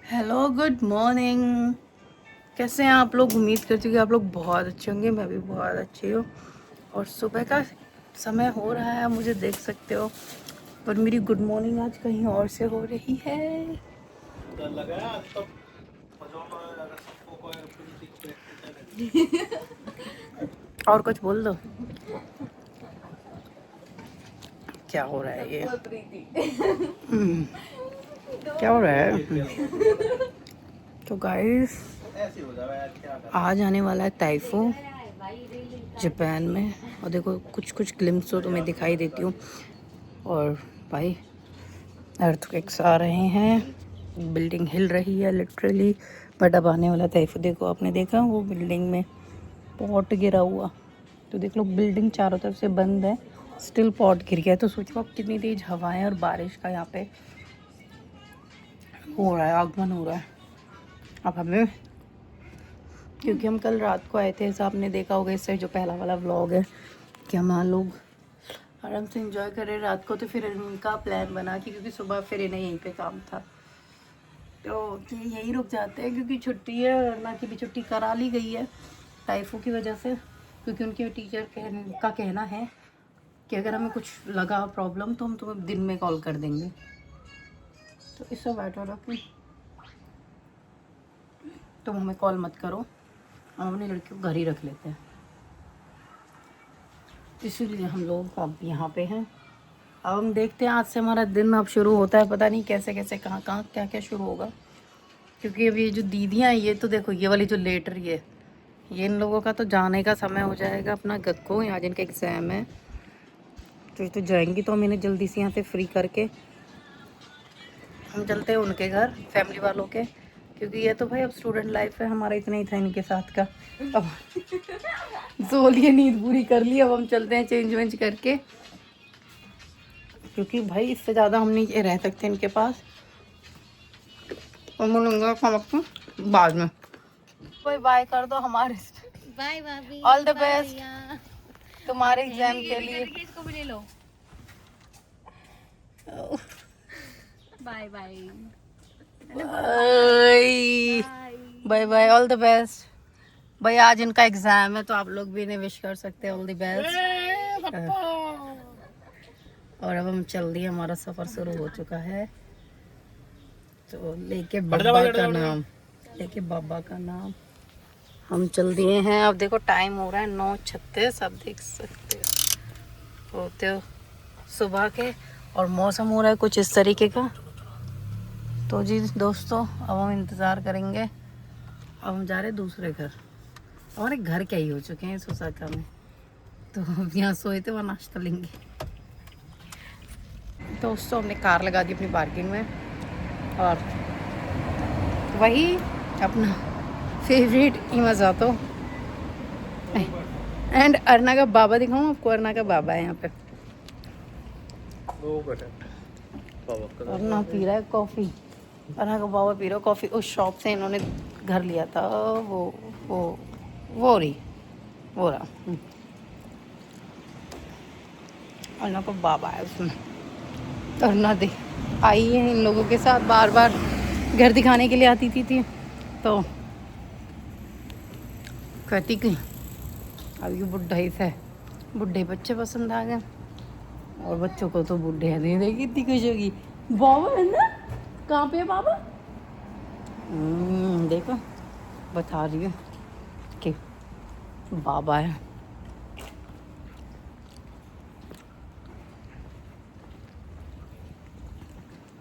Hello, good morning. कैसे हैं आप लोग? उम्मीद करती हूँ कि आप लोग बहुत अच्छे होंगे। मैं भी बहुत अच्छी हूँ। और सुबह का समय हो रहा है, आप मुझे देख सकते हो, पर मेरी गुड मॉर्निंग आज कहीं और से हो रही है। और कुछ बोल दो, क्या हो रहा है ये? क्या हो रहा है? तो गाइस, आज आने वाला है टाइफून जापान में। और देखो, कुछ कुछ ग्लिम्स तो तुम्हें दिखाई देती हूँ। और भाई, अर्थक्वेक्स आ रहे हैं, बिल्डिंग हिल रही है लिटरली। बट अब आने वाला टाइफून देखो, आपने देखा वो बिल्डिंग में पॉट गिरा हुआ? तो देख लो, बिल्डिंग चारों तरफ से बंद है, स्टिल पॉट गिर गया। तो सोचो आप, कितनी तेज हवाएं और बारिश का यहाँ पे हो रहा है, आगमन हो रहा है। अब हमें, क्योंकि हम कल रात को आए थे, ऐसा आपने देखा होगा, इससे जो पहला वाला व्लॉग है, कि हम लोग आराम से एंजॉय करें रात को। तो फिर इनका प्लान बना कि क्योंकि सुबह फिर इन्हें यहीं पे काम था, तो कि यहीं रुक जाते हैं, क्योंकि छुट्टी है। और ना की भी छुट्टी करा ली गई है टाइफू की वजह से, क्योंकि उनके टीचर का कहना है कि अगर हमें कुछ लगा प्रॉब्लम तो हम तुम्हें दिन में कॉल कर देंगे। तो इससे बेटर है कि तुम हमें कॉल मत करो, हम अपनी लड़की को घर ही रख लेते हैं। इसीलिए हम लोग अब यहाँ पे हैं। अब हम देखते हैं, आज से हमारा दिन अब शुरू होता है। पता नहीं कैसे कैसे, कहाँ कहाँ, क्या क्या शुरू होगा। क्योंकि अब ये जो दीदियाँ हैं, ये तो देखो, ये वाली जो लेट रही है, ये इन लोगों का तो जाने का समय हो जाएगा अपना घर को। आज इनका एग्ज़ाम है, तो ये तो जाएंगी। तो हम इन्हें जल्दी से यहाँ से फ्री करके हम चलते हैं उनके घर, फैमिली वालों के। क्योंकि ये तो भाई अब स्टूडेंट लाइफ है, हमारा इतना ही था इनके साथ का। अब सो लिए, नींद पूरी कर ली, अब हम चलते हैं चेंज वेंज करके। क्योंकि भाई इससे ज़्यादा हम नहीं रह सकते इनके पास। और मिलूंगा आपको बाद में। कोई बाय कर दो हमारे। बाय भाभी। ऑल द बाय बेस्ट भैया। तुम्हारे एग्जाम के लिए। इसको भी ले लो। Bye bye. Bye bye, all the best. भाई आज इनका एग्जाम है, तो आप लोग भी इन्हें विश कर सकते हैं, ऑल द बेस्ट। और अब हम चल दिए, हमारा सफर शुरू हो चुका है। तो लेके बाबा का नाम, लेके बाबा का नाम हम चल दिए हैं। अब देखो टाइम हो रहा है 9:36, आप देख सकते होते हो सुबह के। और मौसम हो रहा है कुछ इस तरीके का। तो जी दोस्तों, अब हम इंतज़ार करेंगे। अब हम जा रहे हैं दूसरे घर। हमारे घर क्या ही हो चुके हैं इस ओसाका में, तो हम यहाँ सोए थे, वहाँ नाश्ता लेंगे। दोस्तों, हमने कार लगा दी अपनी पार्किंग में, और वही अपना फेवरेट इमाज़ातो एंड अरना का बाबा दिखाऊं आपको? अरना का बाबा है यहाँ पे। अरना पी रहा है कॉफ़ी। अरना का बाबा पी रहा है कॉफ़ी। उस शॉप से इन्होंने घर लिया था, वो वो रही, वो रहा। अरना का बाबा है उसमें। तो अरना दे आई है इन लोगों के साथ, बार बार घर दिखाने के लिए आती थी। तो कहती कि अभी बुढ़ा ही से बुढ़े बच्चे पसंद आ गए, और बच्चों को तो बुढ़े नहीं देगी। इतनी खुश होगी। बाबा है ना? कहाँ पे है बाबा? देखो, बता रही है कि बाबा है।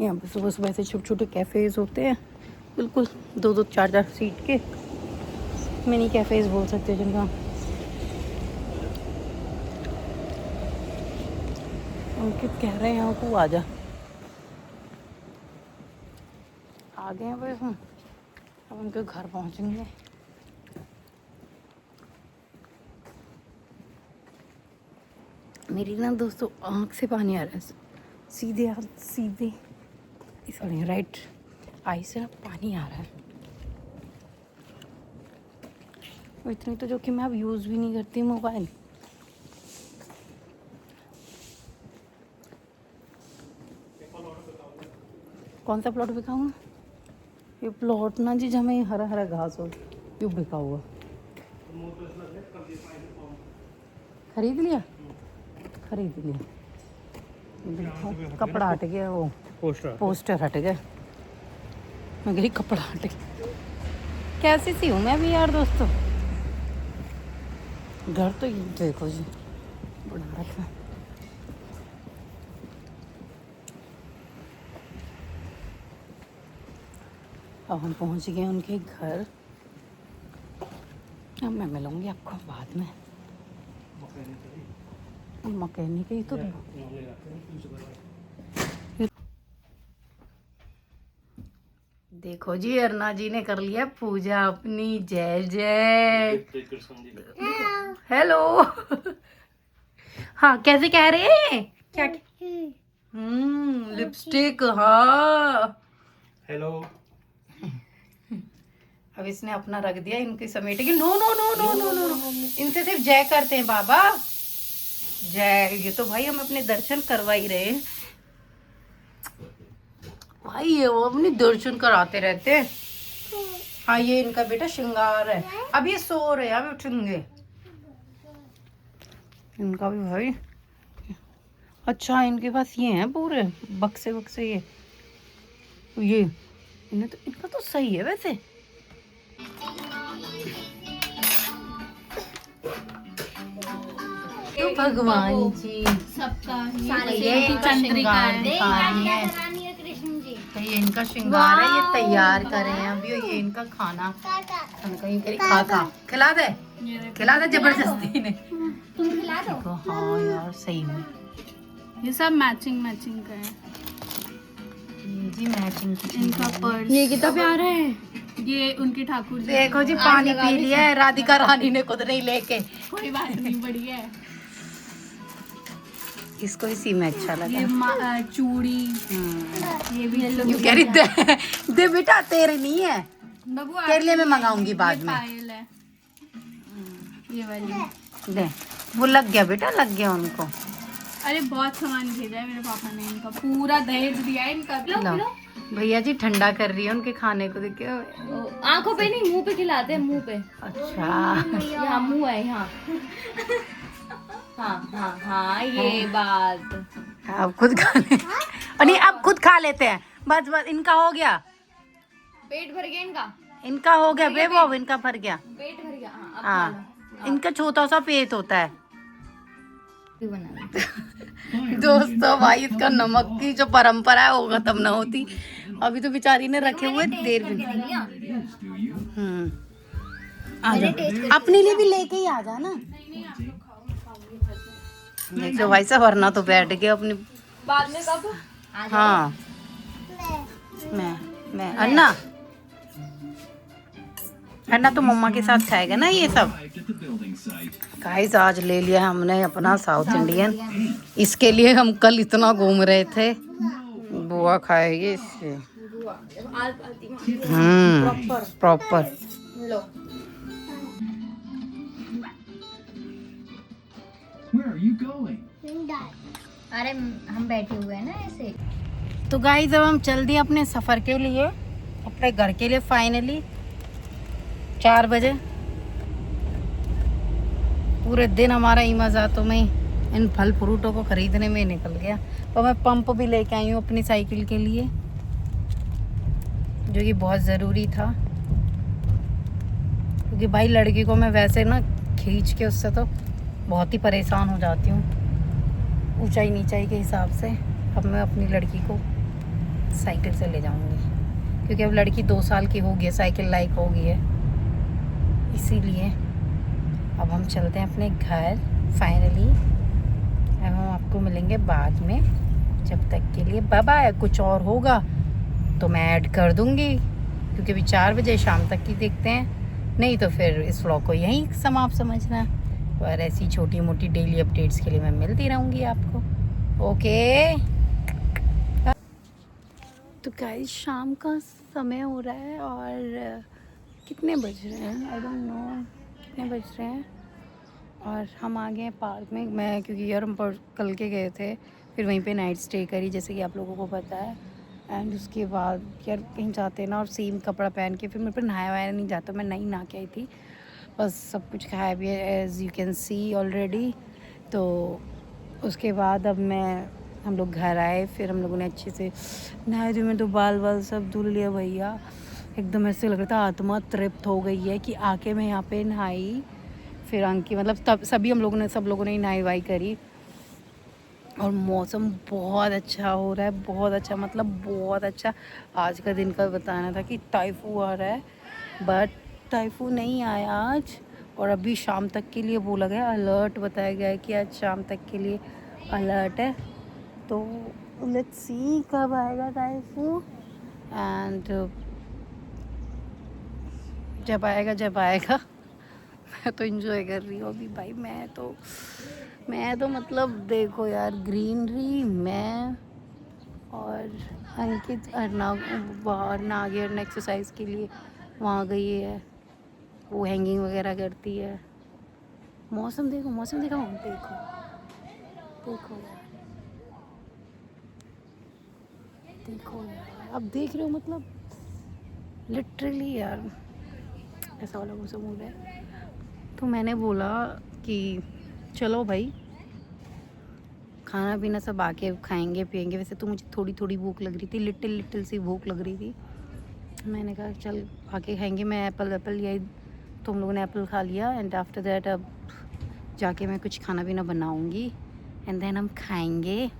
यहाँ पे सुबह सुबह से छोटे छोटे कैफ़ेज़ होते हैं, बिल्कुल 2-2 4-4 सीट के मिनी कैफ़ेज़ बोल सकते हैं जिनका। अंकित कह रहे हैं यहाँ को आ जा। आ गए हैं भाई हम, अब उनके घर पहुँचेंगे। मेरी ना दोस्तों आँख से पानी आ रहा है, सीधे हाथ, सीधे सॉरी राइट आई से ना पानी आ रहा है। और इतनी तो जो कि मैं अब यूज़ भी नहीं करती मोबाइल। कौन सा प्लॉट दिखाऊँ? ये प्लॉट ना जी जमें हरा हरा घास हो क्यों बिका हुआ। खरीद लिया खरीद लिया। देखो कपड़ा हट गया, वो पोस्टर हट गया। मैं गई कपड़ा हट गया। कैसी सी हूँ मैं भी यार दोस्तों। घर तो ये देखो जी बना रखा। अब हम पहुंच गए उनके घर। अब मैं मिलूंगी आपको बाद में। मैकेनिक ही तो देखो जी अरुणा जी ने कर लिया पूजा अपनी। जय जय। हेलो। हाँ कैसे कह रहे हैं क्या? लिपस्टिक। हाँ हेलो। अब इसने अपना रख दिया, इनकी समेटेगी। No no no no no no no, इनसे सिर्फ जय करते हैं बाबा। जय। ये तो भाई हम अपने दर्शन करवा ही रहे हैं भाई, ये वो अपने दर्शन कराते रहते हैं। हाँ ये इनका बेटा श्रृंगार है। अब ये सो रहे हैं, अब उठेंगे इनका भी भाई। अच्छा इनके पास ये हैं पूरे बक्से बक्से। ये इन्हें तो, इनका तो सही है वैसे। तो भगवान जी सबका ये चंद्रिका है। कृष्ण जी। तो ये इनका श्रृंगार है, ये तैयार करे हैं अभी। और ये इनका खाना कहीं कहीं खा खिला दे जबरदस्ती ने। तुम खिला दो। देखो हाँ यार सही में ये सब मैचिंग मैचिंग का है। जी मैचिंग की इनका पर्स ये कितना प्यारा है। ये उनकी ठाकुर जी। देखो जी पानी पी लिया है राधिका रानी ने खुद नहीं लेके। कोई बात नहीं, बढ़िया है। इसको इसी में अच्छा लगा। ये चूड़ी ये भी क्यों कह रही दे बेटा तेरे नहीं है, बबू तेरे लिए मैं मंगाऊंगी बाद में। पायल है ये वाली। दे वो लग गया बेटा, लग गया उनको। अरे बहुत सामान भेजा है मेरे पापा ने, इनका पूरा दहेज दिया है इनका। लो भैया जी ठंडा कर रही है उनके खाने को। देखिए आंखों पे नहीं, मुंह पे खिलाते हैं, मुंह पे। अच्छा यहाँ मुंह है यहाँ। हाँ हाँ हाँ ये बात। अब खुद खा ले। नहीं अब खुद खा लेते हैं। बस बस इनका हो गया, पेट भर गया इनका। इनका हो गया बेबो, इनका भर गया। पेट भर गया। हाँ अब हाँ इनका छोटा सा पेट होता है। भी बना लो। दोस्तों भाई इसका नमक की जो परंपरा है वो खत्म ना होती। अभी तो बेचारी ने रखे हुए देर भी। आ जाओ अपने लिए भी लेके ही आ जा ना। देखो भाई साहब वरना तो बैठ गए अपनी। बाद में कब? हाँ मैं अन्ना तो मम्मा के साथ खाएगा ना ये सब। गाइस आज ले लिया हमने अपना साउथ इंडियन। इसके लिए हम कल इतना घूम रहे थे। बुआ खाएगी इससे। प्रॉपर। लो। अरे हम बैठे हुए हैं ना ऐसे। तो गाइस अब हम चल दिए अपने सफ़र के लिए, अपने घर के लिए। फाइनली 4 बजे पूरे दिन हमारा इमाज़ातों में इन फल फ्रूटों को ख़रीदने में निकल गया। तो मैं पंप भी लेके आई हूँ अपनी साइकिल के लिए, जो कि बहुत ज़रूरी था। क्योंकि भाई लड़की को मैं वैसे ना खींच के उससे तो बहुत ही परेशान हो जाती हूँ ऊंचाई नीचाई के हिसाब से। अब मैं अपनी लड़की को साइकिल से ले जाऊंगी, क्योंकि अब लड़की 2 साल की हो गई है, साइकिल लायक हो गई है। इसीलिए अब हम चलते हैं अपने घर फाइनली। अब हम आपको मिलेंगे बाद में। जब तक के लिए बाय बाय। कुछ और होगा तो मैं ऐड कर दूंगी, क्योंकि अभी 4 बजे शाम तक की देखते हैं। नहीं तो फिर इस व्लॉग को यहीं समाप्त समझना। और ऐसी छोटी मोटी डेली अपडेट्स के लिए मैं मिलती रहूँगी आपको। ओके तो गाइस शाम का समय हो रहा है और कितने बज रहे हैं आई डोंट नो कितने बज रहे हैं। और हम आ गए हैं पार्क में। मैं क्योंकि यार हम कल के गए थे, फिर वहीं पे नाइट स्टे करी जैसे कि आप लोगों को पता है। एंड उसके बाद यार कहीं जाते हैं ना और सेम कपड़ा पहन के, फिर मेरे पर नहाया वाया नहीं जाता, मैं नहीं नहा के आई थी, बस सब कुछ खाया भी है as you can see already. तो उसके बाद अब हम लोग घर आए, फिर हम लोगों ने अच्छे से नहाए धोए, में तो बाल वाल सब धुल लिया भैया, एकदम ऐसे लग रहा था आत्मा तृप्त हो गई है कि आके मैं यहाँ पे नहाई। फिर अंकी मतलब तब सब लोगों ने ही नहाई वाई करी, और मौसम बहुत अच्छा हो रहा है, बहुत अच्छा, मतलब बहुत अच्छा। आज का दिन का बताना था कि टाइफू आ रहा है, बट टाइफू नहीं आया आज, और अभी शाम तक के लिए बोला गया, अलर्ट बताया गया है कि आज शाम तक के लिए अलर्ट है। तो लेट्स सी कब आएगा टाइफू, एंड जब आएगा मैं तो एंजॉय कर रही हूँ अभी भाई। मैं तो मतलब देखो यार, ग्रीनरी मैं और अंकित अर्नव बाहर नागिन एक्सरसाइज के लिए वहाँ गई है, वो हैंगिंग वगैरह करती है। मौसम देखो, देखो यार, देखो यार, अब देख रहे हो, मतलब लिटरली यार ऐसा वाला मौसम हो रहा है। तो मैंने बोला कि चलो भाई खाना पीना सब आके खाएंगे पिएंगे। वैसे तो मुझे थोड़ी थोड़ी भूख लग रही थी, लिटिल सी भूख लग रही थी। मैंने कहा चल आके खाएंगे, मैं एप्पल यही, तो हम लोगों ने एप्पल खा लिया, एंड आफ्टर दैट अब जाके मैं कुछ खाना पीना बनाऊंगी, एंड देन हम खाएंगे।